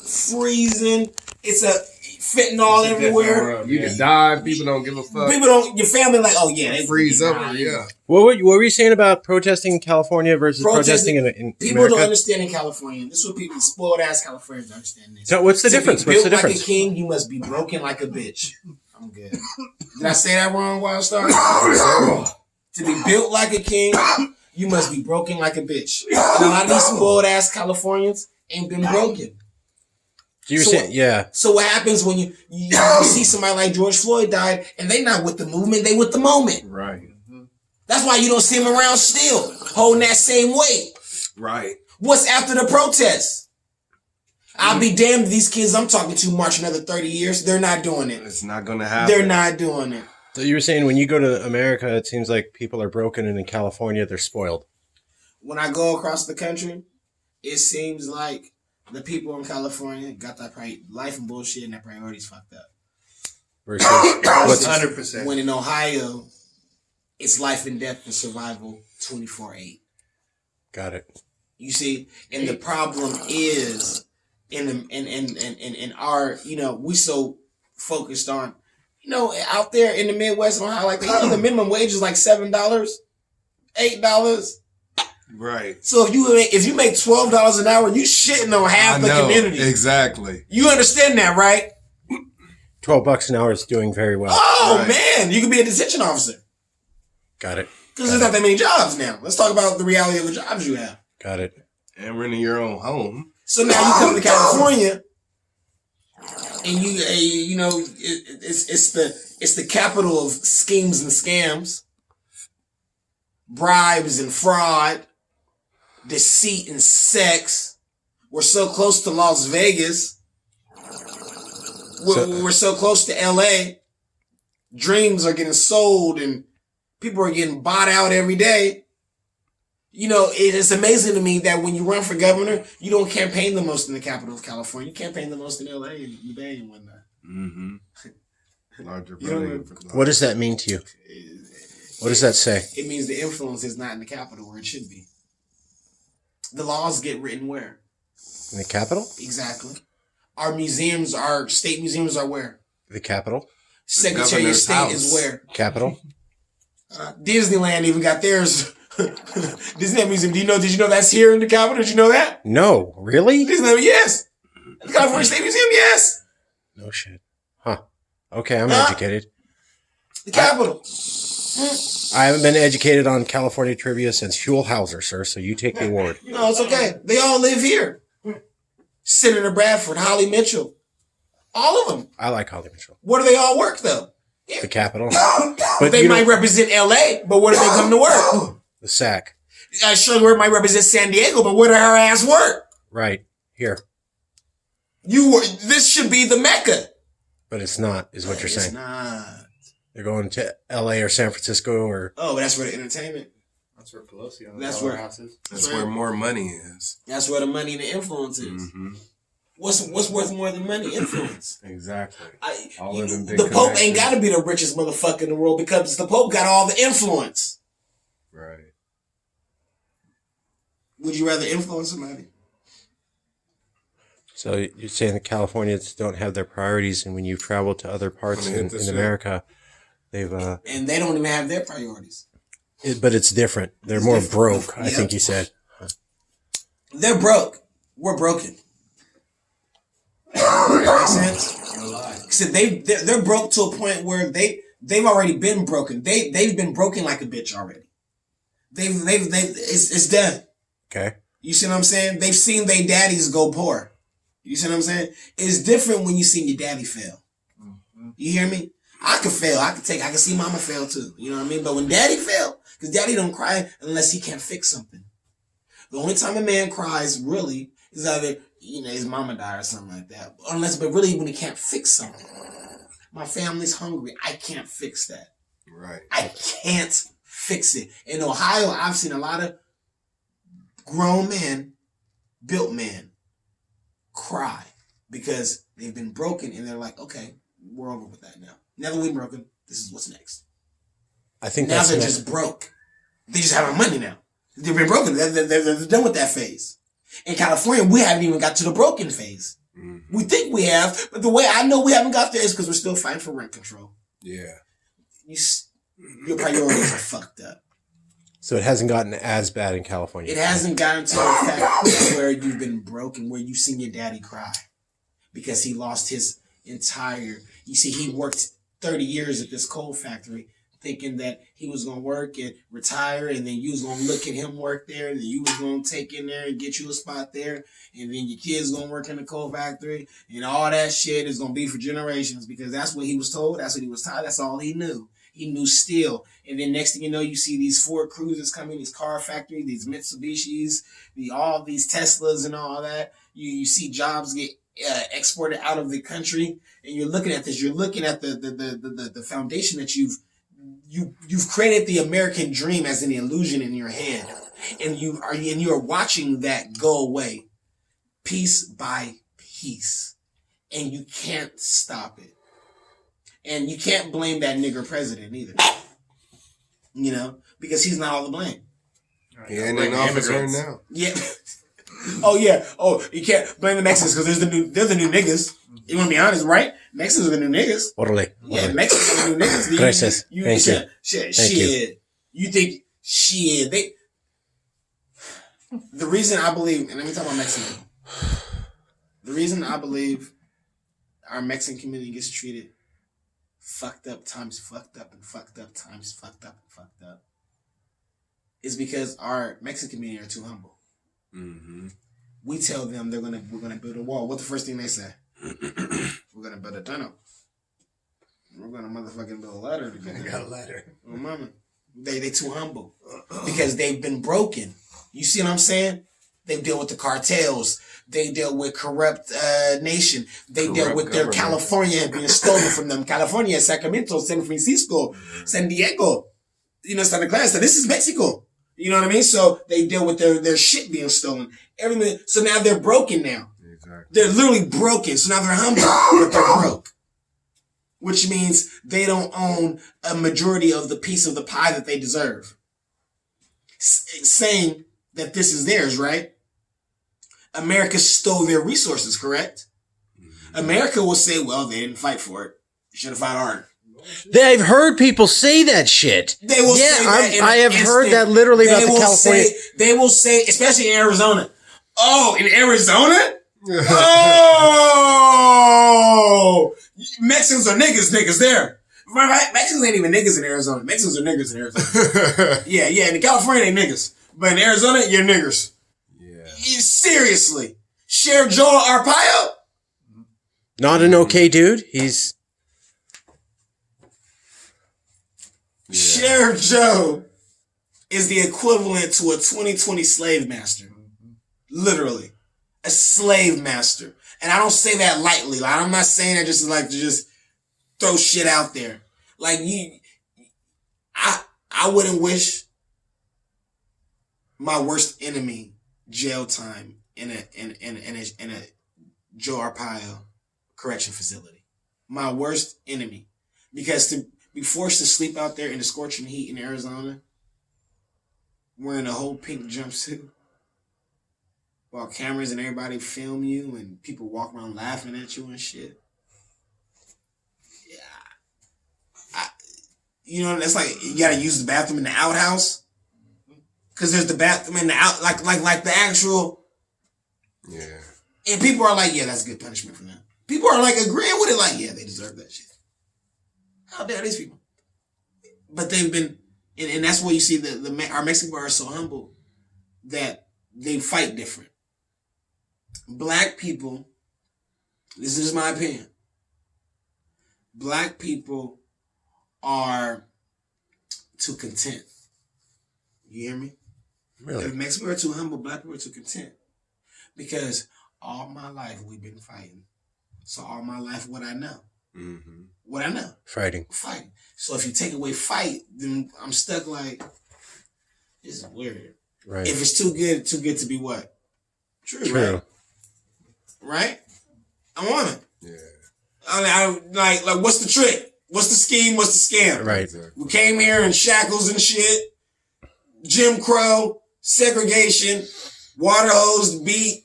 freezing. It's a fentanyl everywhere. You can die. People don't give a fuck. Your family like, oh yeah, they freeze over. Yeah. What were you saying about protesting in California versus protesting in people America? don't understand in California. This is what people, spoiled ass Californians understand this. So what's the difference? What's the difference? Like a king, you must be broken like a bitch. I'm good. Did I say that wrong, Wildstar? To be built like a king, you must be broken like a bitch. And a lot of these spoiled ass Californians ain't been broken. So what happens when you see somebody like George Floyd died and they not with the movement, they with the moment. Right. That's why you don't see them around still, holding that same weight. Right. What's after the protest? I'll be damned if these kids I'm talking to march another 30 years. They're not doing it. It's not going to happen. They're not doing it. So you were saying when you go to America, it seems like people are broken, and in California, they're spoiled. When I go across the country, it seems like the people in California got that life and bullshit and their priorities fucked up. Versus what's 100%. When in Ohio, it's life and death and survival 24/8. Got it. You see, and the problem is in our, we so focused on, out there in the Midwest and Ohio, like the minimum wage is like $7, $8. Right. So if you make $12 an hour, you shitting on half the community. Exactly. You understand that, right? $12 an hour is doing very well. Oh man, you could be a detention officer. Got it. Because there's not that many jobs now. Let's talk about the reality of the jobs you have. Got it. And renting your own home. So now you come to California, and it's the capital of schemes and scams, bribes and fraud, deceit and sex. We're so close to Las Vegas. We're so close to LA. Dreams are getting sold and people are getting bought out every day. It's amazing to me that when you run for governor, you don't campaign the most in the capital of California. You campaign the most in LA and the Bay and whatnot. Mm-hmm. Larger what does that mean to you? What does that say? It means the influence is not in the capital where it should be. The laws get written where? In the capital? Exactly. Our museums, our state museums are where? The capital. Secretary of State house. Is where? Capital. Disneyland even got theirs. Disneyland Museum. Did you know that's here in the capital? Did you know that? No, really? Disneyland, yes. The California State Museum, yes. No shit. Huh. Okay, I'm educated. The capital. I haven't been educated on California trivia since Schulhauser, sir, so you take the award. No, it's okay. They all live here. Senator Bradford, Holly Mitchell. All of them. I like Holly Mitchell. Where do they all work, though? The capital. But they might represent L.A., but where do they come to work? The SAC. Sugar might represent San Diego, but where do her ass work? Right. Here. This should be the Mecca. But it's not, is what you're saying. It's not. They're going to L.A. or San Francisco or... Oh, that's where the entertainment. That's where Pelosi owns. That's where house is. That's where more money is. That's where the money and the influence is. Mm-hmm. What's worth more than money? Influence. Exactly. The Pope ain't got to be the richest motherfucker in the world because the Pope got all the influence. Right. Would you rather influence somebody? So you're saying the Californians don't have their priorities, and when you travel to other parts in America, they've... And they don't even have their priorities. But it's different. They're more broke, I think you said. They're broke. We're broken. Makes sense? So they're broke to a point where they've already been broken. They've been broken like a bitch already. It's done. Okay. You see what I'm saying? They've seen their daddies go poor. You see what I'm saying? It's different when you see your daddy fail. You hear me? I could fail. I can see mama fail too. You know what I mean? But when daddy fail, because daddy don't cry unless he can't fix something. The only time a man cries really is either, his mama died or something like that. But really when he can't fix something. My family's hungry. I can't fix that. Right. I can't fix it. In Ohio, I've seen a lot of grown men, built men, cry because they've been broken and they're like, okay, we're over with that now. Now that we're broken, this is what's next. I think now they're just broke. They just have money now. They've been broken. They're done with that phase. In California, we haven't even got to the broken phase. We think we have, but the way I know we haven't got there is because we're still fighting for rent control. Yeah. Your priorities are fucked up. So it hasn't gotten as bad in California. It hasn't gotten to the fact where you've been broken, where you've seen your daddy cry because he lost his entire. You see, he worked 30 years at this coal factory, thinking that he was gonna work and retire, and then you was gonna look at him work there, and then you was gonna take in there and get you a spot there, and then your kids gonna work in the coal factory, and all that shit is gonna be for generations because that's what he was told, that's what he was taught, that's all he knew. He knew steel. And then next thing you know, you see these Ford Cruisers coming, these car factories, these Mitsubishis, all these Teslas and all that. You see jobs get exported out of the country, and you're looking at this. You're looking at the foundation that you've created the American dream as an illusion in your head, and you're watching that go away, piece by piece, and you can't stop it. And you can't blame that nigger president either. You know, because he's not all to blame. He ain't in office right now. Yeah. Oh yeah. Oh, you can't blame the Mexicans because they're the new niggas. You want to be honest, right? Mexicans are the new niggas. Orale. Yeah, Mexicans are the new niggas. Gracias. Thank you. Shit. You think shit? The reason I believe, and let me talk about Mexico. The reason I believe our Mexican community gets treated fucked up times fucked up and fucked up times fucked up and fucked up is because our Mexican community are too humble. Mm-hmm. We tell them we're gonna build a wall. What's the first thing they say? We're gonna build a tunnel. We're gonna motherfucking build a ladder together. I got a ladder. Oh mama. They too humble. Because they've been broken. You see what I'm saying? They deal with the cartels. They deal with corrupt nation. They deal with their California being stolen from them. California, Sacramento, San Francisco, San Diego. You know, Santa Clara. So this is Mexico. You know what I mean? So they deal with their shit being stolen. Everything. So now they're broken now. Exactly. They're literally broken. So now they're humble, but they're broke. Which means they don't own a majority of the piece of the pie that they deserve. Saying that this is theirs, right? America stole their resources, correct? America will say, well, they didn't fight for it. They should have fought hard. They've heard people say that shit. They will say that. I have heard that literally about the California. They will say, especially in Arizona. Oh, in Arizona? Oh! Mexicans are niggas there. Right? Mexicans ain't even niggas in Arizona. Mexicans are niggas in Arizona. Yeah. In California, they niggas. But in Arizona, you're niggers. Seriously. Sheriff Joel Arpaio? Not an okay dude. He's... Yeah. Sheriff Joe is the equivalent to a 2020 slave master. Literally. A slave master. And I don't say that lightly. Like, I'm not saying that just like to just throw shit out there. Like I wouldn't wish my worst enemy jail time in a Joe Arpaio correction facility. My worst enemy. Because to be forced to sleep out there in the scorching heat in Arizona, wearing a whole pink jumpsuit, while cameras and everybody film you and people walk around laughing at you and shit. Yeah. You know, that's like, you gotta use the bathroom in the outhouse. Cause there's the bathroom in the out, like the actual. Yeah. And people are like, yeah, that's good punishment for them. People are like agreeing with it, like, yeah, they deserve that shit. How dare these people? But they've been, and that's why you see our Mexican bar are so humble that they fight different. Black people, this is my opinion. Black people are too content. You hear me? Really? If Mexicans are too humble, black people are too content. Because all my life we've been fighting. So all my life, what I know. Mm-hmm. What I know. Fighting. So if you take away fight, then I'm stuck like, this is weird. Right. If it's too good to be what? True. Right? I'm on it. Yeah. I like, what's the trick? What's the scheme? What's the scam? Right. We came here in shackles and shit. Jim Crow, segregation, water hose, beat.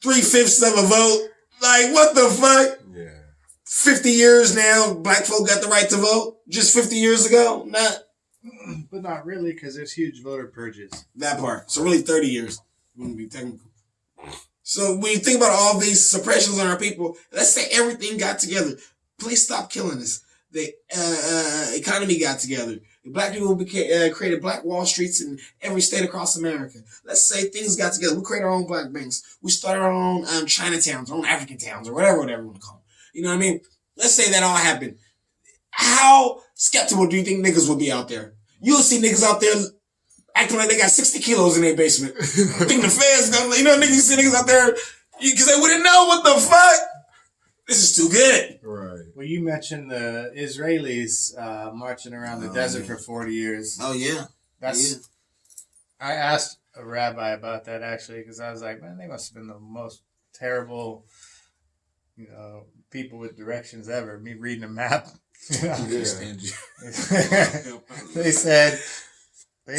3/5 of a vote. Like, what the fuck? Yeah. 50 years now, black folk got the right to vote. Just 50 years ago, not. But not really, because there's huge voter purges. That part. So really 30 years. Wouldn't be technical. So when you think about all these suppressions on our people, let's say everything got together. Please stop killing us. The economy got together. Black people created black Wall Streets in every state across America. Let's say things got together. We created our own black banks. We started our own Chinatowns, our own African towns, or whatever you want to call them. You know what I mean? Let's say that all happened. How skeptical do you think niggas will be out there? You'll see niggas out there acting like they got 60 kilos in their basement. I think the feds gonna, niggas, you see niggas out there because they wouldn't know what the fuck. This is too good. Right. Well, you mentioned the Israelis marching around the desert for 40 years. Oh, yeah. I asked a rabbi about that, actually, because I was like, man, they must have been the most terrible, people with directions ever. Me reading a map. They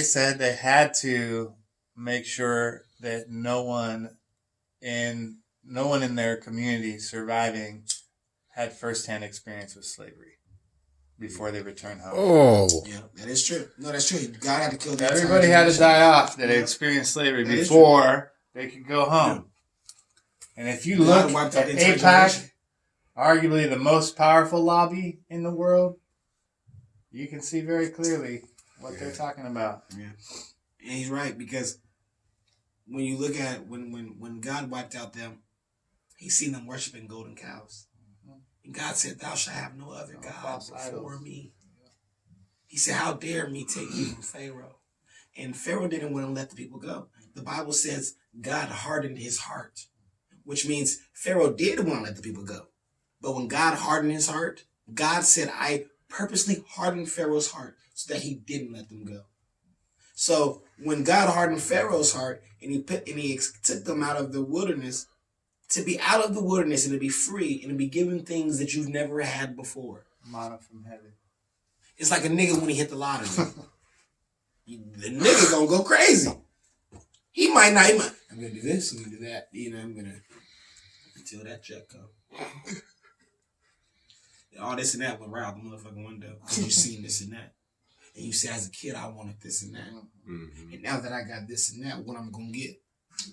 said they had to make sure that no one in their community surviving had firsthand experience with slavery before they returned home. Oh, yeah, that is true. No, that's true. God had to kill that. Everybody had to die off that experienced slavery before they could go home. And if you look at AIPAC, arguably the most powerful lobby in the world, you can see very clearly what they're talking about. Yeah, and he's right, because when you look at when God wiped out them, he seen them worshiping golden cows. And God said, "Thou shalt have no other God before me." He said, "How dare me take you from Pharaoh?" And Pharaoh didn't want to let the people go. The Bible says God hardened his heart, which means Pharaoh did want to let the people go. But when God hardened his heart, God said, "I purposely hardened Pharaoh's heart so that he didn't let them go." So when God hardened Pharaoh's heart and he took them out of the wilderness, to be out of the wilderness and to be free and to be given things that you've never had before. Manna from heaven. It's like a nigga when he hit the lottery. The nigga gonna go crazy. He might not. I'm gonna do this. I'm gonna do that. I'm gonna until that check comes. All this and that went right out the motherfucking window. You seen this and that. And you say, as a kid, I wanted this and that. Mm-hmm. And now that I got this and that, what I'm going to get?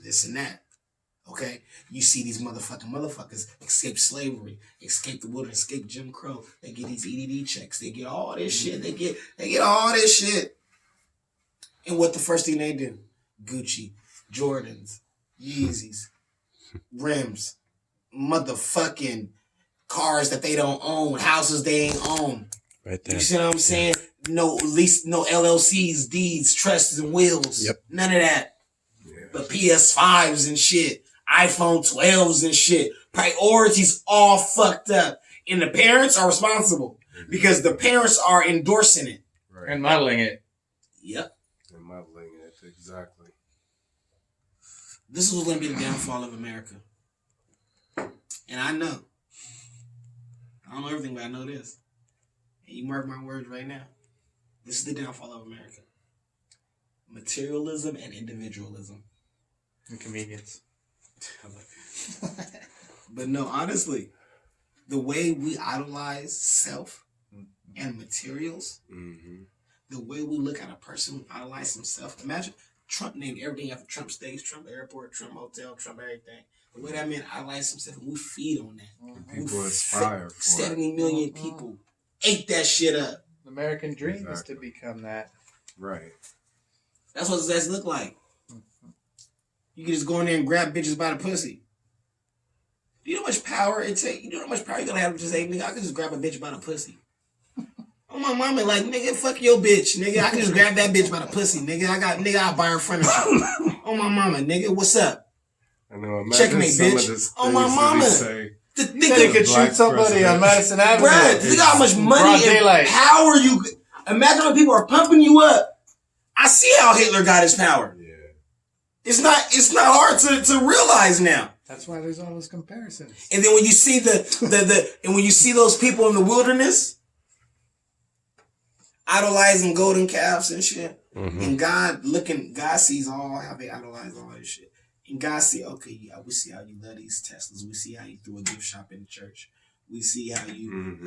This and that. Okay? You see these motherfuckers escape slavery, escape the wilderness, escape Jim Crow. They get these EDD checks. They get all this shit. They get all this shit. And what the first thing they do? Gucci, Jordans, Yeezys, rims, motherfucking cars that they don't own, houses they ain't own. Right there. You see what I'm saying? No lease, no LLCs, deeds, trusts, and wills. Yep. None of that. Yeah. But PS5s and shit, iPhone 12s and shit. Priorities all fucked up. And the parents are responsible because the parents are endorsing it. Right. And modeling it. Yep. And modeling it, exactly. This is going to be the downfall of America. And I know. I don't know everything, but I know this. And you mark my words right now. This is the downfall of America. Materialism and individualism. And convenience. But no, honestly, the way we idolize self and materials, the way we look at a person who idolizes himself. Imagine Trump named everything after Trump Stage, Trump Airport, Trump Hotel, Trump everything. The way that man idolizes himself, and we feed on that. People aspire for 70 million people ate that shit up. The American dream is to become that. Right. That's what it look like. You can just go in there and grab bitches by the pussy. Do you know how much power it takes? You know how much power you gonna have to just say, nigga, I can just grab a bitch by the pussy. Oh, my mama, like, nigga, fuck your bitch, nigga. I can just grab that bitch by the pussy, nigga. I'll buy her furniture. Oh, my mama, nigga, what's up? I know. Checkmate, bitch. Oh, my mama. The nigga could shoot somebody on Madison Avenue. Bruh, think how much money and power you... Imagine when people are pumping you up. I see how Hitler got his power. Yeah. It's not hard to realize now. That's why there's all those comparisons. And then when you see and when you see those people in the wilderness idolizing golden calves and shit, and God sees all how they idolize all this shit. And God said, okay, yeah, we see how you love these Teslas. We see how you threw a gift shop in the church. We see how you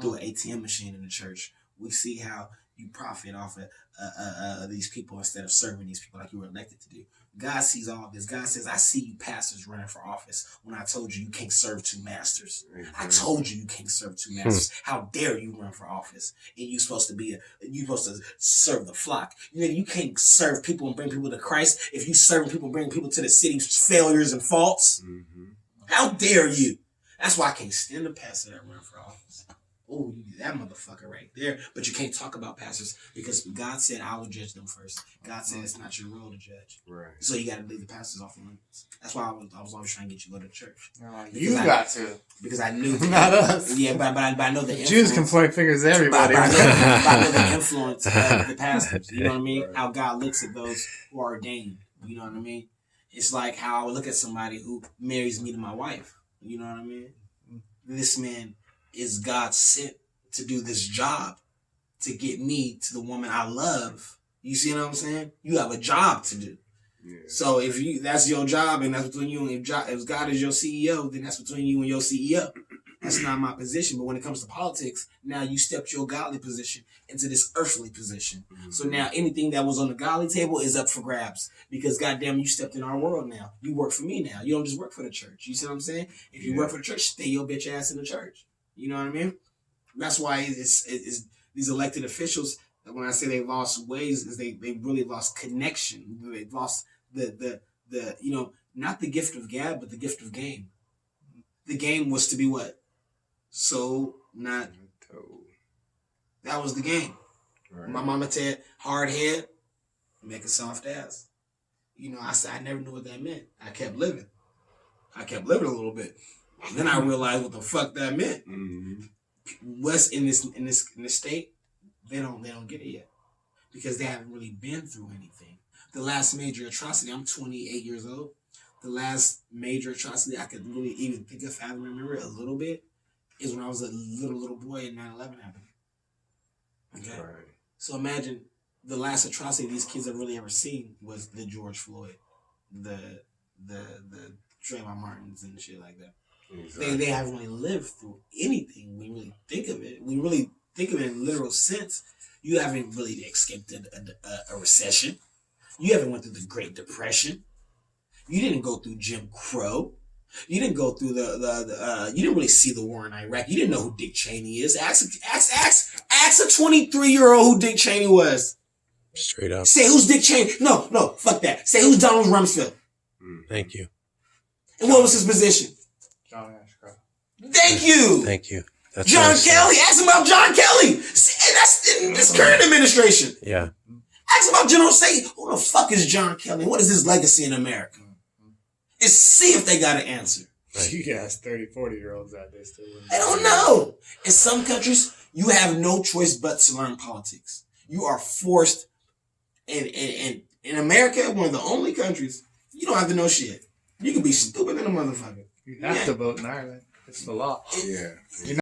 threw an ATM machine in the church. We see how you profit off of these people instead of serving these people like you were elected to do. God sees all this. God says, I see you pastors running for office when I told you can't serve two masters. I told you can't serve two masters. How dare you run for office? And you're supposed to serve the flock. You can't serve people and bring people to Christ if you serve people and bring people to the city's failures and faults. How dare you? That's why I can't stand a pastor that run for office. Oh, that motherfucker right there. But you can't talk about pastors because God said I will judge them first. God said it's not your role to judge. Right. So you got to leave the pastors off the limits. That's why I was always trying to get you to go to church. Got to. Because I knew. Not us. Yeah, but I know the influence. Jews can point fingers at everybody. But I know the influence of the pastors. You know what I mean? Right. How God looks at those who are ordained. You know what I mean? It's like how I would look at somebody who marries me to my wife. You know what I mean? This man is God sent to do this job to get me to the woman I love. You see what I'm saying? You have a job to do. Yeah. So if that's your job and that's between you and if God is your CEO, then that's between you and your CEO. That's not my position. But when it comes to politics, now you stepped your godly position into this earthly position. So now anything that was on the godly table is up for grabs because goddamn, you stepped in our world now. You work for me now. You don't just work for the church. You see what I'm saying? If you work for the church, stay your bitch ass in the church. You know what I mean? That's why it's these elected officials, when I say they lost ways, is they really lost connection. They lost the not the gift of gab, but the gift of game. The game was to be what? So not told. That was the game. Right. My mama said, hard head, make a soft ass. I said I never knew what that meant. I kept living a little bit. And then I realized what the fuck that meant. West in this state, they don't get it yet because they haven't really been through anything. The last major atrocity, I'm 28 years old. The last major atrocity I could really even think of, I remember it a little bit, is when I was a little boy and 9/11 happened. Okay, right. So imagine the last atrocity these kids have really ever seen was the George Floyd, the Trayvon Martins and shit like that. Exactly. They haven't really lived through anything. We really think of it. We really think of it in literal sense. You haven't really escaped a recession. You haven't went through the Great Depression. You didn't go through Jim Crow. You didn't go through you didn't really see the war in Iraq. You didn't know who Dick Cheney is. Ask a 23-year-old who Dick Cheney was. Straight up. Say who's Dick Cheney. No, fuck that. Say who's Donald Rumsfeld. Thank you. And what was his position? John Ashcroft. Thank you. Thank you. That's John Kelly. Ask him about John Kelly. See, that's in this current administration. Yeah. Ask him about General Say, who the fuck is John Kelly? What is his legacy in America? And see if they got an answer. Right. You can ask 30, 40-years that they still wouldn't. They don't know. In some countries, you have no choice but to learn politics. You are forced. And in America, one of the only countries, you don't have to know shit. You can be stupid than a motherfucker. You have to vote in Ireland. It's the law. Yeah.